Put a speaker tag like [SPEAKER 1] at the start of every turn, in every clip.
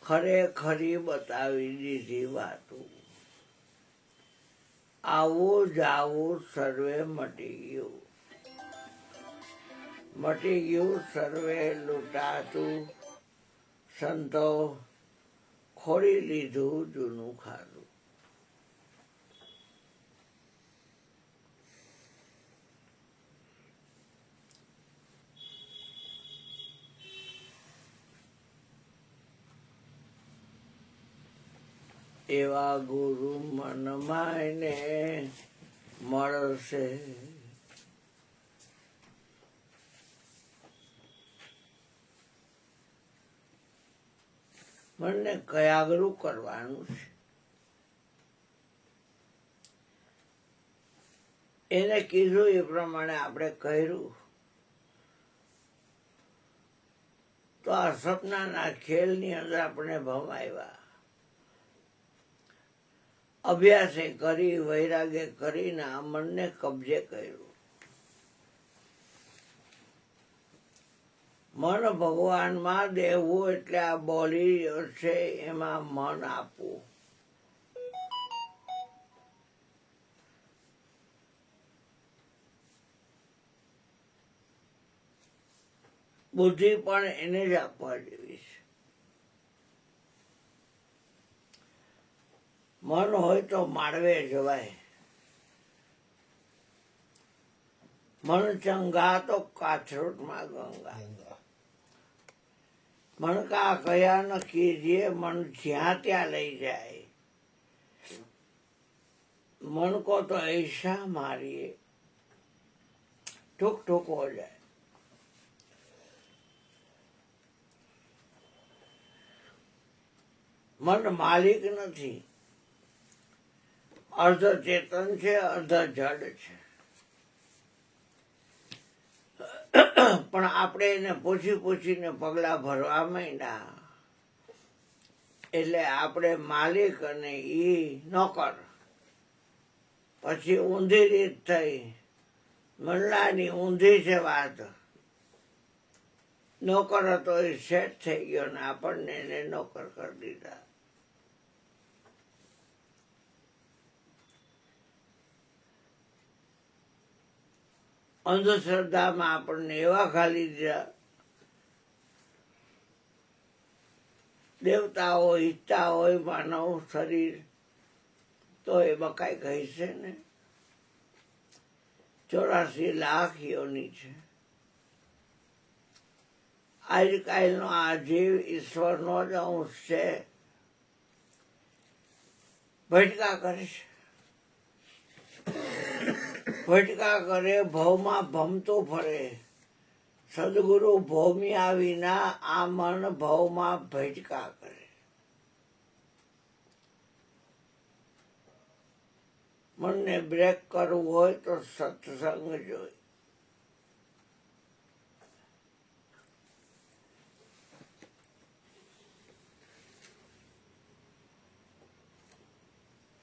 [SPEAKER 1] ખરેખરી બતાવી દીધી વાતો. આવું જાવું સર્વે મટી ગયું, મટી ગયું સર્વે લૂંટાતું. સંતો ખોરી લીધું જૂનું ખાધું. એવા ગુરુ મનમાયને મળશે. મનને કયાગરું કરવાનું છે. એને કીધું એ પ્રમાણે આપણે કર્યું તો આ સપનાના ખેલની અંદર આપણે ભમાવ્યા. અભ્યાસે કરી, વૈરાગ્ય કરીને આ મનને કબજે કર્યું. મન ભગવાનમાં દેવું એટલે આ બોલી છે એમાં મન આપવું. બુદ્ધિ પણ એને જ આપવા જેવી છે. મન હોય તો માળવે જવાય. મન ચંગા તો કાથરોટમાં ગંગા. મન કા કયા ન કીજીએ, મન જ્યાં ત્યાં લઈ જાય. મન કો તો ऐसा मारिए ठुक ठुक हो जाए. મન માલિક નથી, અર્ધ ચેતન છે, અર્ધ જડ છે. પણ આપણે એને પૂછી પૂછીને પગલા ભરવા માંડ્યા એટલે આપણે માલિક અને ઈ નોકર. પછી ઊંધી રીત થઈ. મનલાની ઊંધી છે વાત. નોકર હતો એ સેટ થઈ ગયો ને આપણને એને નોકર કરી દીધા. અંધશ્રદ્ધામાં આપણને એવા ખાલી દીધા. દેવતાઓ ઈચ્છતા હોય માનવ શરીર તો એ બકાઈ કહી છે ને. 84 લાખ યોની છે. આજકાલનો આ જીવ ઈશ્વરનો જ અંશ છે. ભટકા કરે છે, ભટકા કરે, ભવમાં ભમતો ફરે. સદગુરુ ભૌમ્યા વિના આ મન ભવમાં ભટકા કરે. મનને બ્રેક કરવું હોય તો સત્સંગ જોઈ.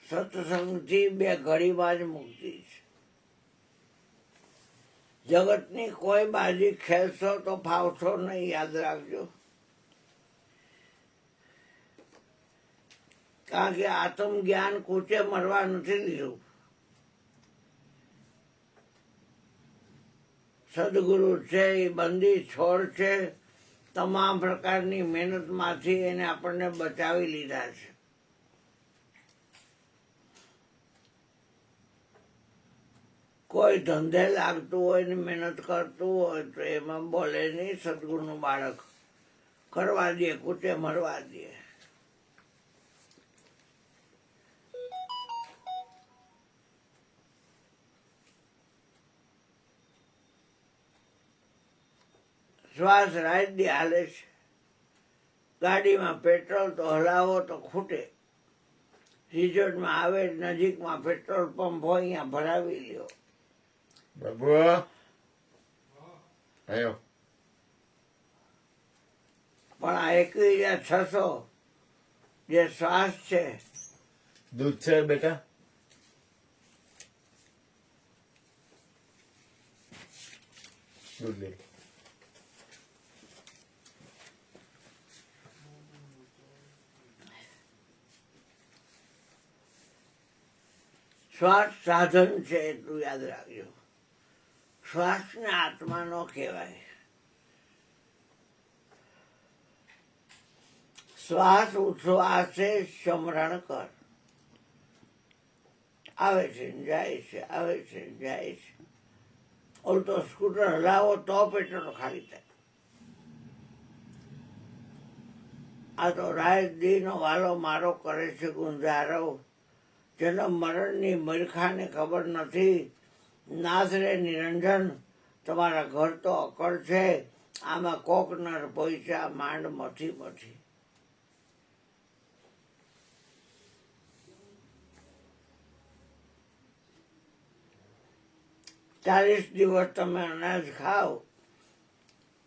[SPEAKER 1] સત્સંગથી 2 ઘડીમાં જ મુક્તિ છે. જગતની કોઈ બાજી ખેલશો તો ફાવશો નહીં, યાદ રાખજો. કારણ કે આત્મ જ્ઞાન કૂચે મરવા નથી લીધું. સદગુરુ છે એ બંદી છોડ છે. તમામ પ્રકારની મહેનતમાંથી એને આપણને બચાવી લીધા છે. કોઈ ધંધે લાગતું હોય ને મહેનત કરતું હોય તો એમાં બોલે નહીં. સદગુરુનું બાળક કરવા દે, કૂચે મરવા દે. શ્વાસ રાત દી હાલે છે. ગાડીમાં પેટ્રોલ તો હલાવો તો ખૂટે. રિઝોર્ટમાં આવે નજીકમાં પેટ્રોલ પંપ હોય અહીંયા ભરાવી લ્યો.
[SPEAKER 2] બાબુ આયો.
[SPEAKER 1] પણ આ 21,600 જે શ્વાસ છે.
[SPEAKER 2] દૂધ છે બેટા? દૂધ લે.
[SPEAKER 1] શ્વાસ સાધન છે એટલું યાદ રાખજો. શ્વાસને આત્મા ન કહેવાય. શ્વાસ ઉચ્છ્વાસે સમરણ કર. આવે છે ને જાય છે, આવે છે ને જાય છે. ઓલું તો સ્કૂટર હલાવો તો પેટ્રોલ ખાલી થાય. આ તો રાત દીનો વાલો મારો કરે છે ગુંજારો. જન્મ મરણની મૂર્ખાને ખબર નથી. નાથ રે નિરંજન, તમારા ઘર તો અકળ છે. આમાં કોક નર પૈસા માંડ મથી મથી. ચાલીસ દિવસ તમે અનાજ ખાઓ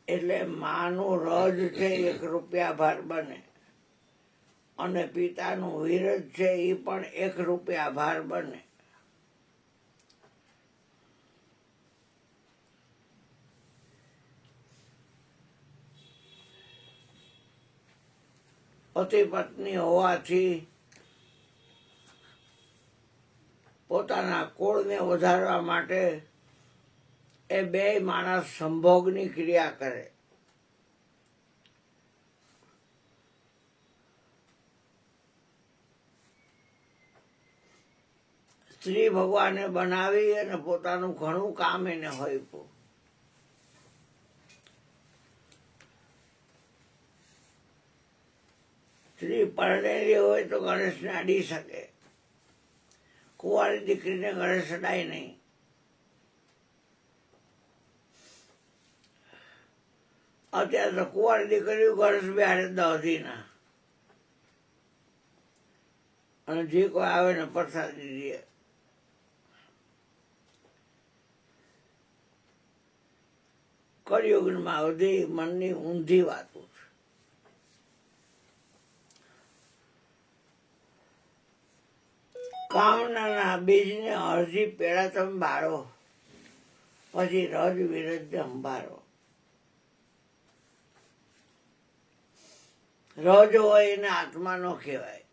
[SPEAKER 1] એટલે માનું રજ છે 1 રૂપિયા ભાર બને, અને પિતાનું વિરજ છે એ પણ 1 રૂપિયા ભાર બને. પતિ પત્ની હોવાથી પોતાના કુળને વધારવા માટે એ બે માણસ સંભોગની ક્રિયા કરે. સ્ત્રી ભગવાને બનાવી અને પોતાનું ઘણું કામ એને હોયપું. સ્ત્રી પરણેલી હોય તો ગણેશને અડી શકે. કુંવારી દીકરીને ગણેશ અડાય નહીં. અત્યારે તો કુંવારી દીકરીઓ ગણેશ બેહાડે દહદીના, અને જે કોઈ આવે ને પ્રસાદી દે. કળિયુગમાં બધી મનની ઊંધી વાતો છે. કામનાના બીજને અરજી પેલા તમે બાળો, પછી રજ વિરજ અંબારો. રજ હોય એને આત્મા નો કહેવાય.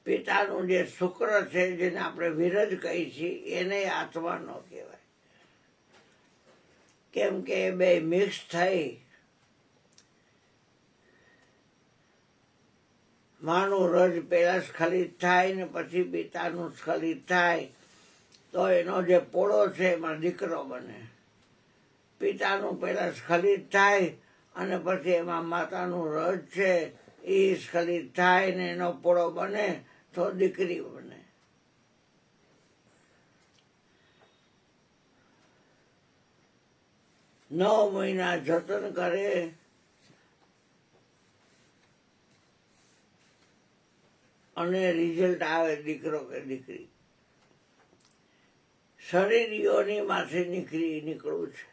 [SPEAKER 1] પિતાનું જે શુક્ર છે જેને આપણે વિરજ કહી છીએ એને આત્મા નો કહેવાય. કેમ કે એ બે મિક્સ થઈ માનું રજ પેલા સ્ખલિત થાય ને પછી પિતાનું સ્ખલિત થાય તો એનો જે પોળો છે એમાં દીકરો બને. પિતાનું પેલા સ્ખલિત થાય અને પછી એમાં માતાનું રજ છે એ સ્ખલિત થાય ને એનો પોળો બને તો દીકરી બને. 9 મહિના જતન કરે અને રિઝલ્ટ આવે દીકરો કે દીકરી. શરીર યોનિમાંથી નીકળવું છે.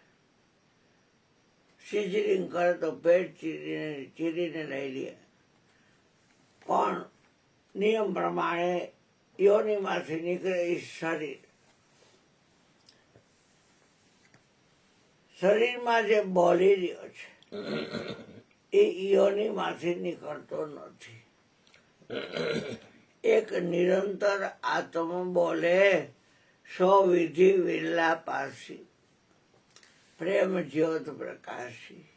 [SPEAKER 1] સિઝરિંગ કરે તો પેટ ચીરીને લઈ લે, પણ નિયમ પ્રમાણે યોનિમાંથી નીકળે એ શરીર. શરીરમાં જે બોલી રહ્યો છે એ યોનિમાંથી નીકળતો નથી. એક નિરંતર આત્મ બોલે સો વિધિ વિરલા પાસી, પ્રેમ જ્યોત પ્રકાશી.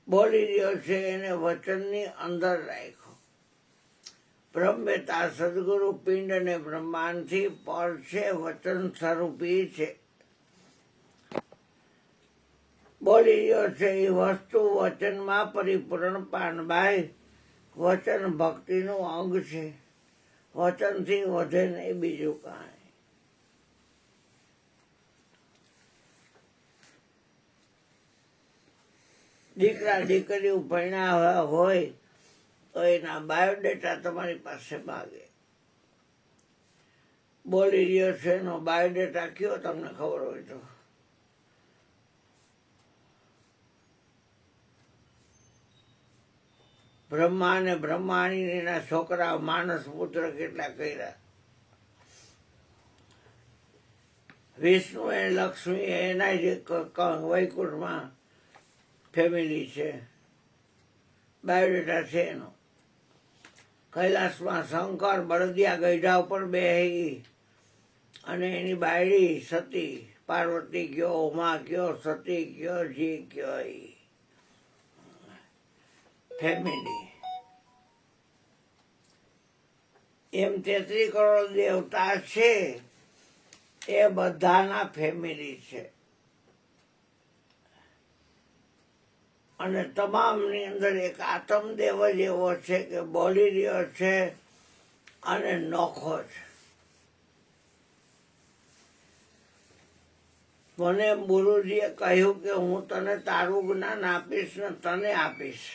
[SPEAKER 1] બોલી રહ્યો છે એને વચનની અંદર રાખો. બ્રહ્મેતા સદગુરુ પિંડ અને બ્રહ્માંડથી પર છે, વચન સ્વરૂપી છે. બોલી રહ્યો છે એ વસ્તુ વચનમાં પરિપૂર્ણ પાનબાઈ. વચન ભક્તિનું અંગ છે. વચનથી વધે નહીં બીજું કાંઈ. દીકરા દીકરીઓ ભણ્યા હોય તો એના બાયોડેટા તમારી પાસે માગે. બોલી રહ્યો છે એનો બાયોડેટા કયો તમને ખબર હોય તો? બ્રહ્મા ને બ્રહ્માણીના છોકરા માનસ પુત્ર કેટલા કર્યા. વિષ્ણુ એ લક્ષ્મી એના જે વૈકુંઠમાં ફેમિલી છે, બાયોડેટા છે એનો. કૈલાસમાં શંકર બળદિયા ગઈઢા ઉપર બેહી અને એની બાયડી સતી પાર્વતી કયો ઉમા કયો સતી કયો જી કયો ફેમિલી એમ 33 કરોડ દેવતા છે એ બધાના ફેમિલી છે અને તમામની અંદર એક આત્મદેવ જ એવો છે કે બોલી રહ્યો છે અને નોખો છે. મને ગુરુજીએ કહ્યું કે હું તને તારું જ્ઞાન આપીશ ને તને આપીશ.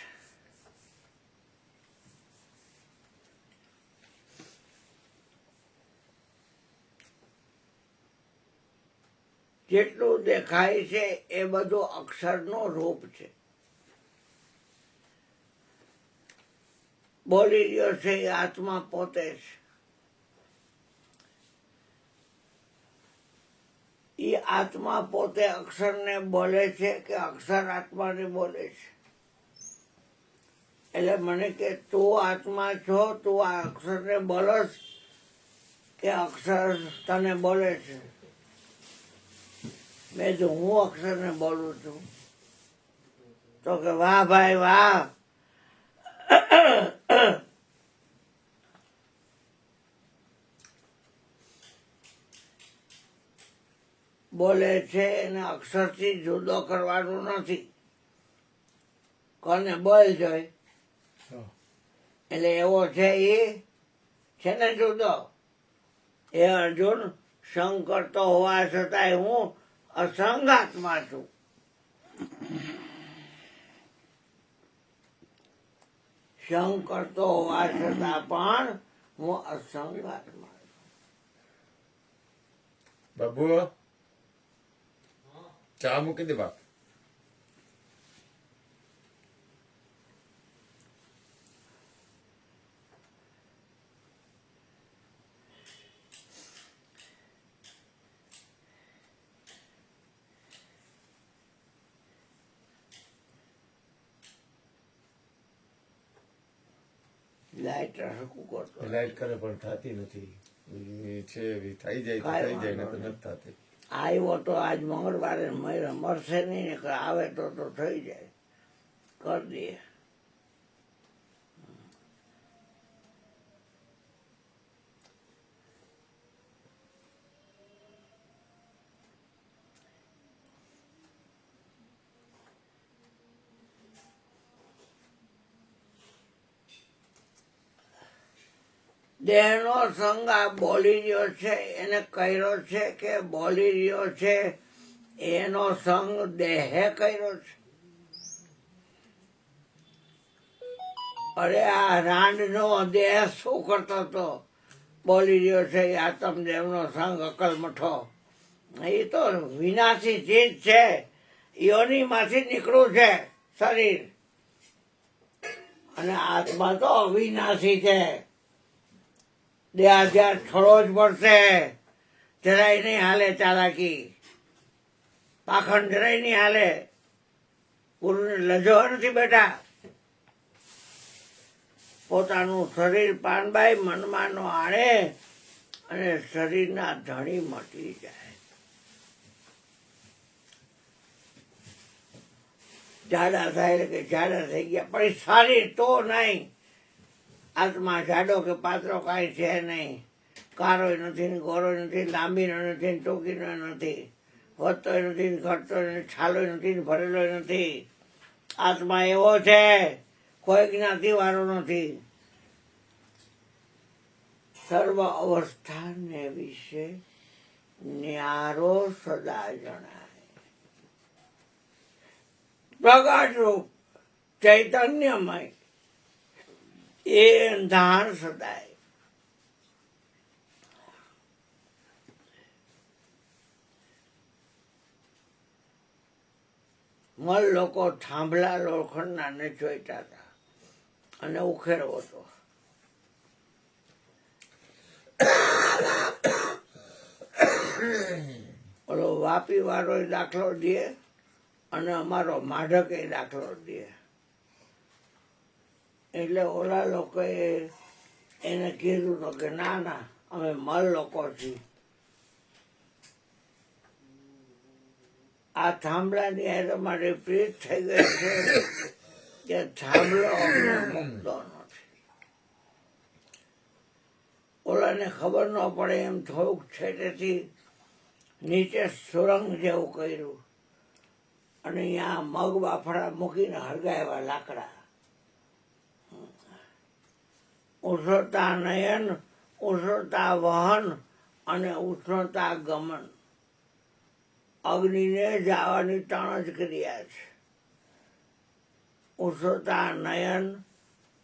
[SPEAKER 1] જેટલું દેખાય છે એ બધું અક્ષરનો રૂપ છે. બોલી રહ્યો છે એ આત્મા પોતે છે. એ આત્મા પોતે અક્ષરને બોલે છે કે અક્ષર આત્માને બોલે છે. એટલે મને કે તું આત્મા છો, તું આ અક્ષરને બોલસ કે અક્ષર તને બોલે છે? મેં જો હું અક્ષરને બોલું છું. તો કે વાહ ભાઈ વાહ, બોલે છે એને અક્ષરથી જુદો કરવાનું નથી. કોને બોલ જોઈ એટલે એવો છે એ છે ને જુદો. એ અર્જુન સંગ કરતો હોવા છતાંય હું અસંગાત્મા છું. સંગ કરતો હોવા છતાં પણ હું અસંગાત્મા છું.
[SPEAKER 2] બાબુ ચા મૂકી દે બાપ.
[SPEAKER 1] લાઈટ હરકું કરતો
[SPEAKER 2] લાઈટ કરે પણ થતી નથી. એ છે એવી થઈ જાય તો થઈ જાય ને તો નથી થતી.
[SPEAKER 1] આવ્યો તો આજ મંગળવારે મળશે નહીં ને આવે તો થઈ જાય. કરી દઈએ. દેહનો સંગ આ બોલી રહ્યો છે એને કર્યો છે કે બોલી રહ્યો છે એનો સંગ દેહે કર્યો છે? અરે આ રાંડનો દેહ શું કરતો હતો? બોલી રહ્યો છે એ આત્મદેવનો સંગ અકલમઠો. એ તો વિનાશી ચીજ છે. યોનિમાંથી નીકળ્યું છે શરીર, અને આત્મા તો અવિનાશી છે. દેહાધ્યાસ છોડવો જ પડશે. જરાય નહીં હાલે ચાલાકી, પાખંડ જરાય નહીં હાલે. ગુરુને લજો નથી બેટા. પોતાનું શરીર પાનબાઈ મનમાં નો આણે અને શરીરના ધણી મટી જાય. જાડા થાય એટલે કે જાડા થઈ ગયા, પણ શરીર તો નહીં. આત્મા જાડો કે પાતળો કાંઈ છે નહીં. કારોય નથી ને ગોરોય નથી, લાંબીનો નથી ને ટૂંકીનો નથી, વધતોય નથી ને ઘટતોય નથી, છાલોય નથી ને ભરેલોય નથી. આત્મા એવો છે, કોઈ જ્ઞાતિ વાળો નથી. સર્વ અવસ્થાને વિશે ન્યારો સદા જણાય. પ્રગટ રૂપ ચૈતન્યમય એ અંધાર સદાય. મલ લોકો થાંભલા લોખંડના ને જોઈતા હતા અને ઉખેરવો હતો. ઓલો વાપી વાળો દાખલો દે અને અમારો માઢક એ દાખલો દે. એટલે ઓલા લોકોએ એને કીધું તો કે ના ના અમે મલ લોકો છીએ. આ થાંભલાની હારે મારી પ્રીત થઈ ગઈ છે કે થાંભલો અમને મૂકતો નથી. ઓલાને ખબર ન પડે એમ થોડુંક છેટેથી નીચે સુરંગ જેવું કર્યું અને અહીંયા મગ બાફડા મૂકીને હળગાવ્યા લાકડા. ઉષ્ણતા નયન, ઉષ્ણતા વહન અને ઉષ્ણતા ગમન, અગ્નિને જવાની ત્રણ જ ક્રિયા છે. ઉષ્ણતા નયન,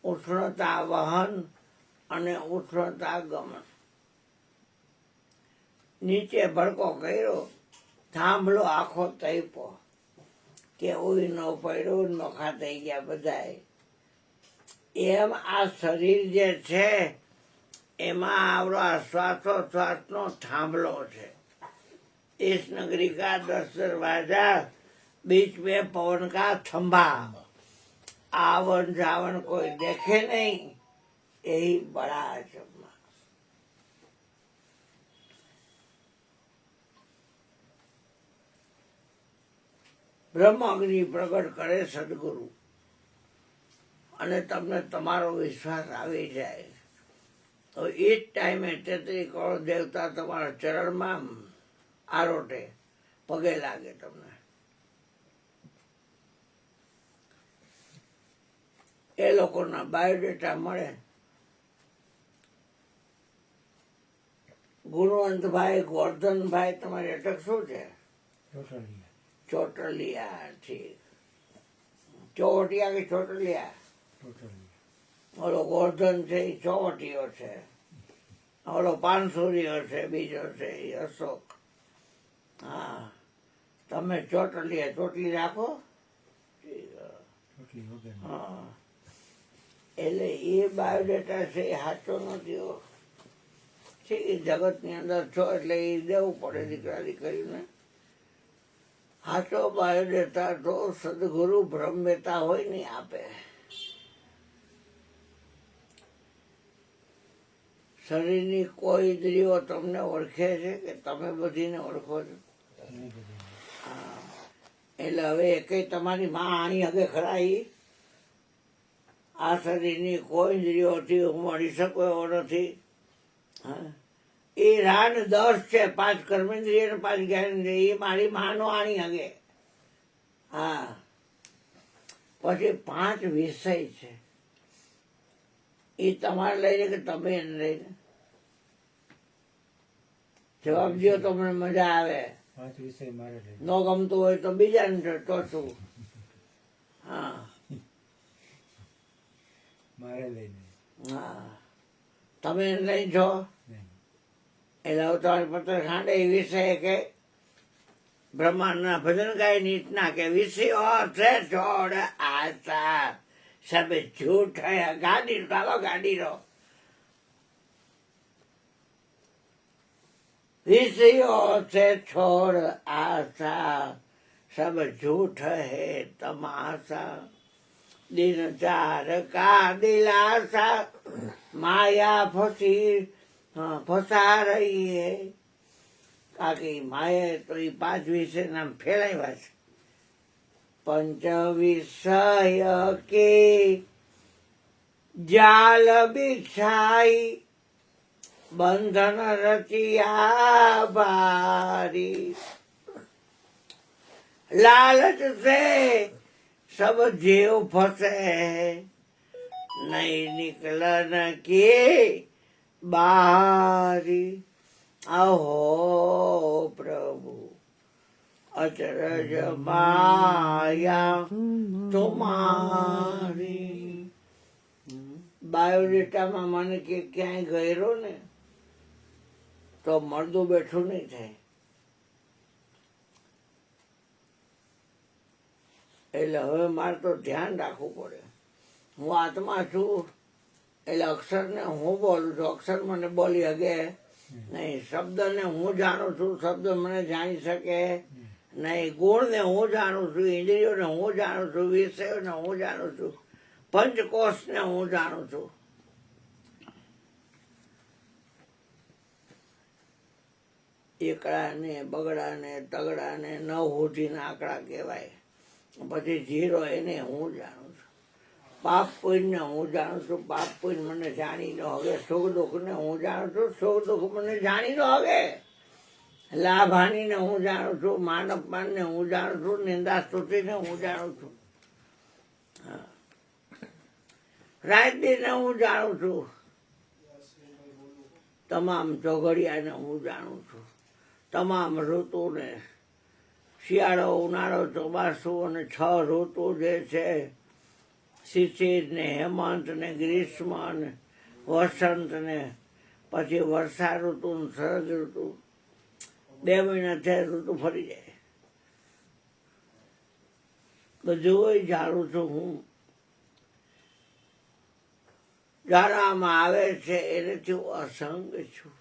[SPEAKER 1] ઉષ્ણતા વહન અને ઉષ્ણતા ગમન. નીચે ભડકો કર્યો, થાંભલો આખો તૈપો કે ઉઈ ન પડ્યું, નોખા થઈ ગયા બધાય. એમ આ શરીર જે છે એમાં આવડો આ શ્વાસોશ્વાસનો થાંભલો છે. इस नगरी का 10 दरवाजा, बीच में पवन का थंभा, आवन जावन कोई देखे नहीं, यही बड़ा अचंभा. બ્રહ્મ અગ્નિ પ્રગટ કરે સદગુરુ અને તમને તમારો વિશ્વાસ આવી જાય તો એ જ ટાઈમે 33 કરોડ દેવતા તમારા ચરણમાં આરોટે પગે લાગે. તમને એ લોકોના બાયોડેટા મળે. ગુણવંતભાઈ, ગોરધનભાઈ, તમારી અટક શું છે? ચોટલિયા. ઠીક. ચોવટિયા કે ચોટલિયા? ઓલો ગોરધન છે એ ચોવટીયો છે, ઓલો પાનસુરીયો છે, બીજો છે એ અશોક. હા, તમે ચોટલી રાખો. હા, એટલે એ બાયોડેટા છે એ સાચો નથી. છે એ જગતની અંદર છો એટલે એ દેવું પડે દીકરા દીકરીને. સાચો બાયોડેટા તો સદગુરુ બ્રહ્મવેતા હોય ને આપે. શરીરની કોઈ ઇન્દ્રિયો તમને ઓળખે છે કે તમે બધીને ઓળખો છો? એટલે હવે એકેય તમારી માં આણી હગે ખરા? આ શરીરની કોઈ ઇન્દ્રિયોથી હું મળી શકું એવો નથી. હા, એ રાન 10 છે, 5 કર્મેન્દ્રિય ને 5 જ્ઞાનેન્દ્રિય. એ મારી માનો આણી હગે. હા, પછી 5 વિષય છે. એ તમારે લઈને કે તમે એને લઈને? જવાબ દો તો મને મજા આવે.
[SPEAKER 3] 5 વિષય મારે લઈને.
[SPEAKER 1] ન ગમતું હોય તો બીજાને ટોચું. હા,
[SPEAKER 3] મારે લઈને.
[SPEAKER 1] હા, તમે એને લઈ છો એટલે હવે તમારી પત્ર ખાંડે એ વિષય કે બ્રહ્માંડના ભજન ગાય નીચના કે વિષયો છે છોડ આશા સબ झूठ है. ગાડી ચાલો, ગાડી રો. વિષયો છે છોડ આશા સબ झूठ है तमाशा. दिन 4 का दिलासा माया फसा રહી है. કાકી માએ તો એ 5 વિષય નામ ફેલાવ્યા છે. पंच विषय के जाल बिछाई बंधन रचिया बारी. लालच से सब जीव फंसे नहीं निकलन की बारी. अहो प्रभु अचरज माया तुम्हारी. બાયોડેટામાં મને કે ક્યાંય ગયેલો ને તો મળદું બેઠું નહીં થાય. એટલે હવે મારે તો ધ્યાન રાખવું પડે. હું આત્મા છું એટલે અક્ષરને હું બોલું છું, અક્ષર મને બોલી શકે નહીં. શબ્દને હું જાણું છું, શબ્દ મને જાણી શકે નહીં. ગુણને હું જાણું છું, ઇન્દ્રિયોને હું જાણું છું, વિષયોને હું જાણું છું, પંચકોશને હું જાણું છું. એકડા ને બગડા ને તગડા ને 9 સુધીના આંકડા કહેવાય. પછી 0 એને હું જાણું છું. પાપ પુણ્યને હું જાણું છું. પાપ પુણ્ય મને જાણી ન હવે. સુખ દુઃખને હું જાણું છું. સુખ દુઃખ મને જાણી ન હવે. લાભ હાનિને હું જાણું છું. માન અપમાનને હું જાણું છું. નિંદા સ્તુતિને હું જાણું છું. રાજનીતિને હું જાણું છું. તમામ ચોઘડિયાને હું જાણું છું. તમામ ઋતુને શિયાળો ઉનાળો ચોમાસું અને 6 ઋતુ જે છે શિશિર ને હેમંત ને ગ્રીષ્મ ને વસંત ને પછી વર્ષા ઋતુ ને શરદ ઋતુ 2 મહિના થયા ઋતુ ફરી જાય. બધું જાણું છું હું. જાણવામાં આવે છે એનાથી હું અસંગ છું.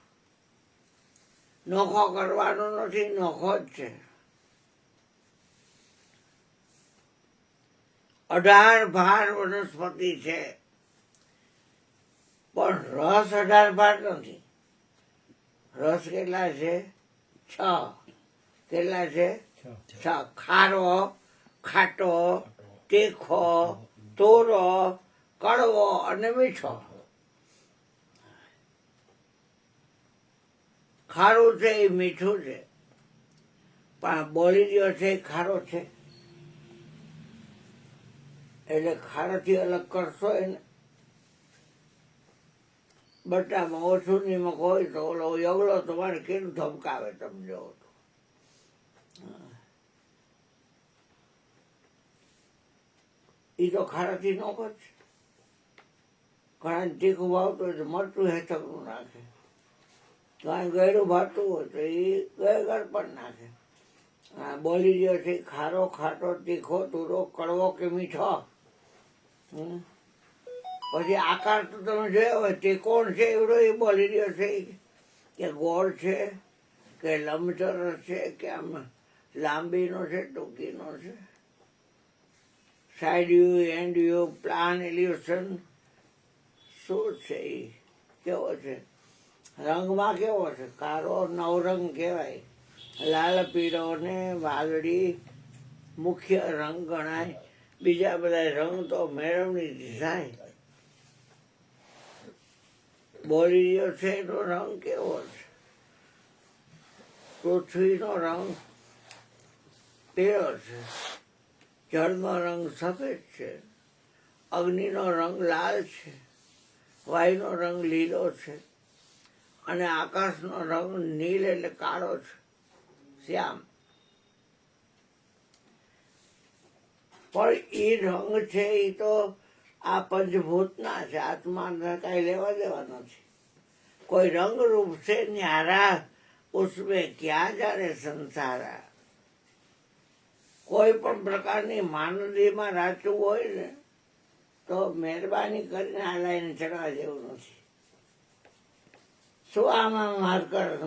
[SPEAKER 1] નોખો કરવાનો નથી, નોખો જ છે. 18 ભાર વનસ્પતિ છે પણ રસ 18 ભાર નથી. રસ કેટલા છે? 6. કેટલા છે? 6. ખારો, ખાટો, તીખો, તોરો, કડવો અને મીઠો. ખારું છે એ મીઠું છે પણ બોલી રહ્યો છે એ ખારો છે. એટલે ખારાથી અલગ કરશો એને. બટામાં ઓછું નિમક હોય તો ઓલો યગલો તમારે કેટલું ધમકાવે તમે જોવો તો. એ તો ખારાથી નોખો જ. ઘણા તીખું ભાવતું હોય તો મરચું હેઠકનું નાખે. કાંઈ ગળ્યું ભાવતું હોય તો એ ગળ પણ નાખે. બોલી રહ્યો છે ખારો, ખાટો, તીખો, તુરો, કડવો કે મીઠો. પછી આકાર તો તમે જોયો હોય તે કોણ છે એવડો એ બોલી રહ્યો છે કે ગોળ છે કે લંબચોરસ છે કે આમ લાંબીનો છે ટૂંકીનો છે. Side view, and view, plan, elevation શું છે એ કેવો છે? રંગમાં કેવો છે? કાળો નવરંગ કહેવાય. લાલ, પીળો ને વાદળી મુખ્ય રંગ ગણાય. બીજા બધા રંગ તો મેળવણી થાય. બોલી રહ્યો છે એનો રંગ કેવો છે? પૃથ્વીનો રંગ પીળો છે. જળનો રંગ સફેદ છે. અગ્નિનો રંગ લાલ છે. વાયુનો રંગ લીલો છે. અને આકાશનો રંગ નીલ એટલે કાળો છે, શ્યામ. પણ એ રંગ છે એ તો આ પંચભૂતના છે. આત્માને કાંઈ લેવા દેવા નથી. કોઈ રંગરૂપ છે ન્યારા ઉસમે ક્યાં જાણે સંસારા. કોઈ પણ પ્રકારની માનવીમાં રાચવું હોય ને તો મહેરબાની કરીને આ લાઈને ચડવા જેવું નથી. શું આમાં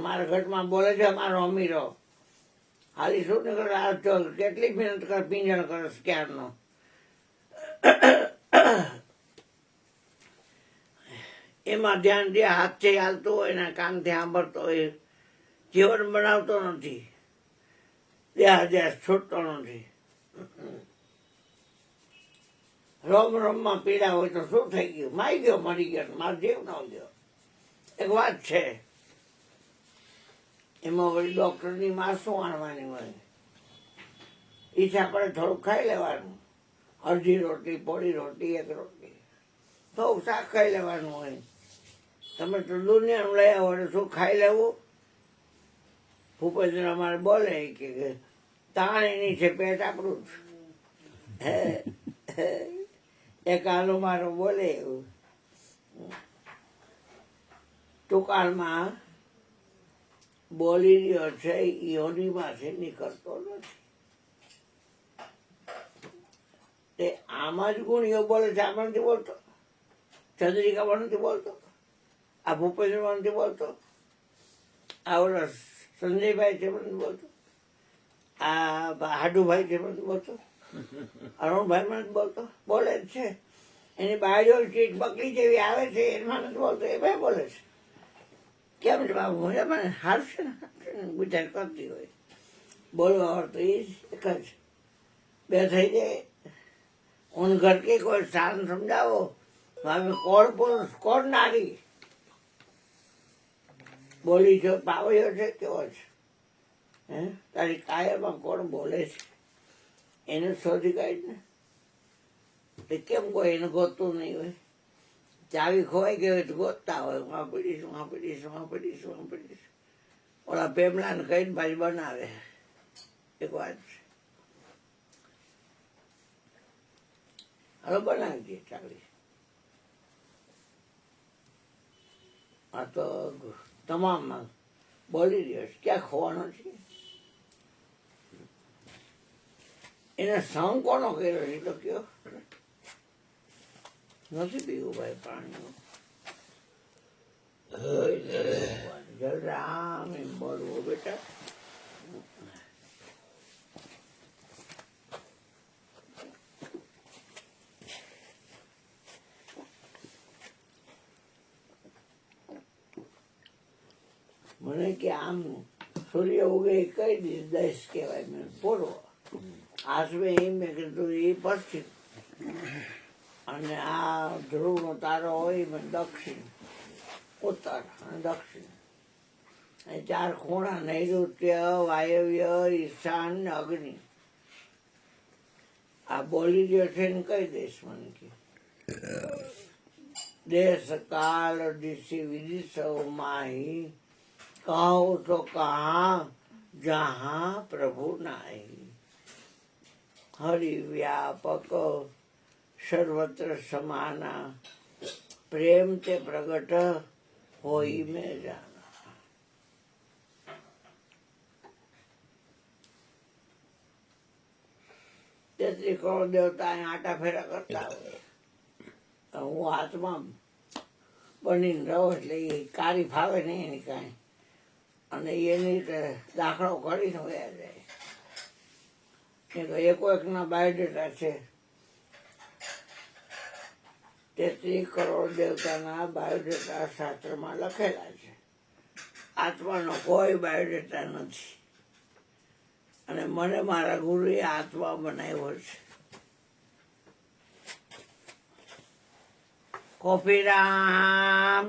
[SPEAKER 1] મારા ઘટમાં બોલે છે અમારો અમીરો. હાલી શું નીકળે આ તો કેટલી મહેનત કર પીંજણ કરે ક્યારનો. એમાં ધ્યાન જે હાથથી હાલતું હોય ને કાનથી સાંભળતો હોય જીવન બનાવતો નથી. દેહ છૂટતો નથી. રોમમાં પીડા હોય તો શું થઈ ગયું? મારી ગયો, મરી ગયો, મારો જીવ ન ગયો. એક વાત છે એમાં વળી ડૉક્ટરની માં શું આણવાની હોય? ઈચ્છા પડે થોડુંક ખાઈ લેવાનું. અડધી રોટલી, પોળી રોટલી, 1 રોટલી, થોડુંક શાક ખાઈ લેવાનું હોય. તમે તો દુનિયાનું લઈ આવો એટલે શું ખાઈ લેવું? ભૂપેન્દ્ર અમારે બોલે કે તાણીની છે પેટ આપણું જ. એક આલો મારો બોલે એવું. ટૂંકાણમાં બોલી રહ્યો છે યોનિમાંથી નીકળતો નથી. તે આમાં જ ગુણીઓ બોલે છે. આમાં નથી બોલતો. ચંદ્રિકામાં નથી બોલતો. આ ભૂપેન્દ્રમાં નથી બોલતો. આ ઓલા સંજયભાઈ છે નથી બોલતો. આ હાડુભાઈ છે નથી બોલતો. અરુણભાઈ નથી બોલતો. બોલે જ છે. એની બાળીઓ ચીજ બકરી જેવી આવે છે એમાં નથી બોલતો. એ ભાઈ બોલે છે. કેમ છે બાબુ મજામાં હાર છે ને વિચાર કરતી હોય બોલવા આવડતું એ જ એક જ બે થઈ જાય ઉન ઘર કે કોઈ શાન સમજાવો અમે કોણ પુરુષ કોણ નારી બોલી જો પાવ્યો છે કેવો છે હે તારી કાયરમાં કોણ બોલે છે એને શોધી કાઢ ને તે કેમ કોઈ એને ગોતતું નહીં હોય ચાવી ખોવાઈ ગઈ હોય તો ગોતતા હોય વાં પડીશ ઓલા પેમલાને કહીને પાછી બનાવે એક વાત છે હવે બનાવી દઈએ ચાવી આ તો તમામમાં બોલી રહ્યો છે ક્યાં ખોવાનો છે એને સંગ કોનો કર્યો છે તો કયો નથી પીવું ભાઈ પાણી જલરામ એમ બોલવું બેટા મને કે આમ સૂર્ય ઉગે એ કઈ દીધું દસ કહેવાય મેં પૂર્વ આસમે એમ મેં કીધું એ પશ્ચિમ અને આ ધ્રુવનો તારો હોય મેં દક્ષિણ ઉત્તર અને દક્ષિણ અને ચાર ખૂણા નૈઋત્ય વાયવ્ય ઈશાન ને અગ્નિ આ બોલી રહ્યો છે ને કઈ દઈશ મને કે દેશ કાળ દિશી વિદિશો માહી કહો તો કહા જहाँ प्रभु नाई हरि व्यापक सर्वत्र समाना प्रेम ते प्रगट होई में जाना तेतरी करोड़ देवता आटा फेरा करता હોય હું હાથમાં બનીને રહો એટલે એ કારી ફાવે નહીં એની કાંઈ અને એની રીતે દાખલો કરીને વયા જાય એકો એકના બાયોડેટા છે 33 કરોડ દેવતાના બાયોડેટા શાસ્ત્રમાં લખેલા છે આત્માનો કોઈ બાયોડેટા નથી અને મને મારા ગુરુએ આત્મા બનાવ્યો છે કોફીરામ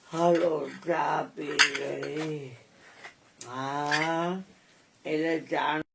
[SPEAKER 1] હલો ચા પી રહી હા એટલે ચા